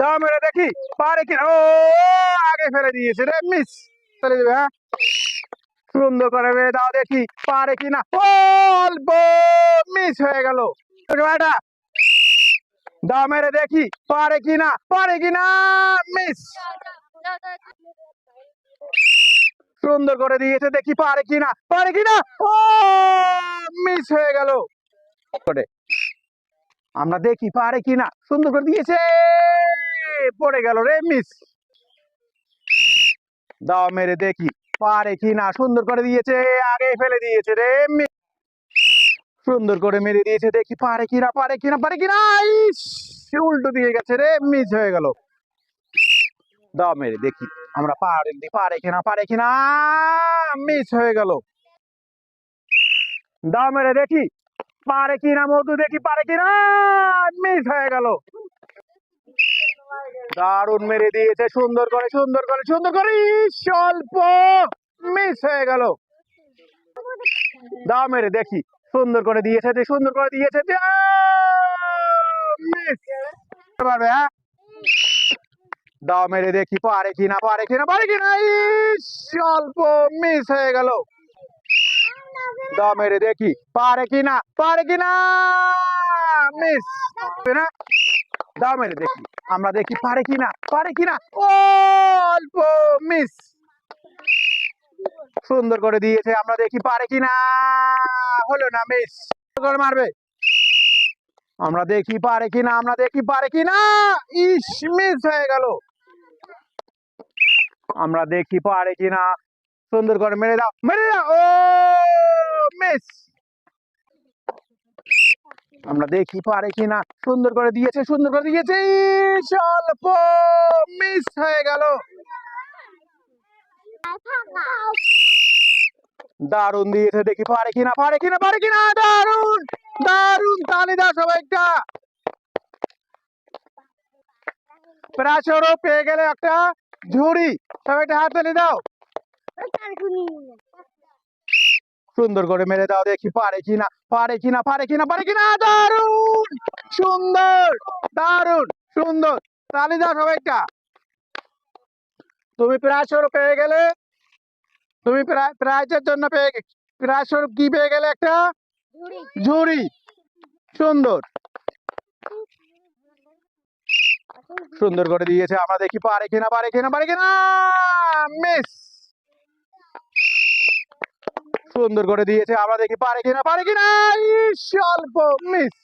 দাও মেরে দেখি পারে কিনা। ও আগে ফেলে দিয়েছে রে, মিস। ফেলে দিবে, হ্যাঁ। সুন্দর করে মেরে দাও দেখি পারে কিনা। ও অল্প মিস হয়ে গেল। এটা দাও মেরে দেখি পারে কিনা, পারে কিনা। মিস। সুন্দর করে দিয়েছে দেখি পারে কিনা, পারে কিনা। ও মিস হয়ে গেল। আমরা দেখি পারে কিনা। সুন্দর করে দিয়েছে, পড়ে গেল রে, মিস। দাও মেরে দেখি পারে কিনা। সুন্দর করে দিয়েছে, আগে ফেলে দিয়েছে রে, মিস। সুন্দর করে মেরে দিয়েছে দেখি পারে কিনা, পারে কিনা, পারে কিনা। ইস, উল্টো দিয়ে গেছে রে, মিস হয়ে গেল। দাও মেরে দেখি আমরা পারে কিনা, পারে কিনা। মিস হয়ে গেল। দাও মেরে দেখি পারে কিনা মধু, দেখি পারে কিনা। মিস হয়ে গেল। দারুণ মেরে দিয়েছে, সুন্দর করে, সুন্দর করে, সুন্দর করে। অল্প মিস হয়ে গেল। দাও মেরে দেখি সুন্দর করে দিয়েছে, সুন্দর করে দিয়েছে। মিস পারবে, হ্যাঁ। দাও মেরে দেখি পারে কিনা, পারে কিনা, পারে কিনা। ইস, অল্প মিস হয়ে গেল। দাও মেরে দেখি পারে কিনা, পারে কিনা। মিস না। দাও মেরে দেখি আমরা দেখি পারে কিনা, পারে কিনা। ও অল্প মিস। সুন্দর করে দিয়েছে, আমরা দেখি পারে কিনা। হলো না, মিস করে মারবে। আমরা দেখি পারে কিনা, আমরা দেখি পারে কিনা। ইস, মিস হয়ে গেল। আমরা দেখি পারে কিনা। সুন্দর করে মেরে দাও, মেরে দাও। ও মিস। আমরা দেখি পারে কিনা। সুন্দর করে দিয়েছে, সুন্দর করে দিয়েছে। অল্প মিস হয়ে গেল। দারুণ দিয়েছে দেখি পারে কিনা, পারে কিনা, পারে কিনা। দারুণ, দারুণ। তালি দাও সবাইটা। প্রাচুর পেয়ে গেলে একটা ঝুড়ি, সবাইটা হাত তালি দাও। সুন্দর করে মেরে দাও দেখি পারে কিনা, পারে কিনা, পারে কিনা, পারে কিনা। দারুণ, সুন্দর, দারুণ, সুন্দর। তালি দাও সবাইটা। তুমি প্রাচুর পেয়ে গেলে, তুমি প্রাইজের জন্য প্রাইজ স্বরূপ কি পেয়ে গেলে? একটা ঝুড়ি। সুন্দর, সুন্দর করে দিয়েছে। আমরা দেখি পারে কিনা, পারে কিনা, পারে কিনা। মিস। সুন্দর করে দিয়েছে, আমরা দেখি পারে কিনা, পারে কিনা। অল্প মিস।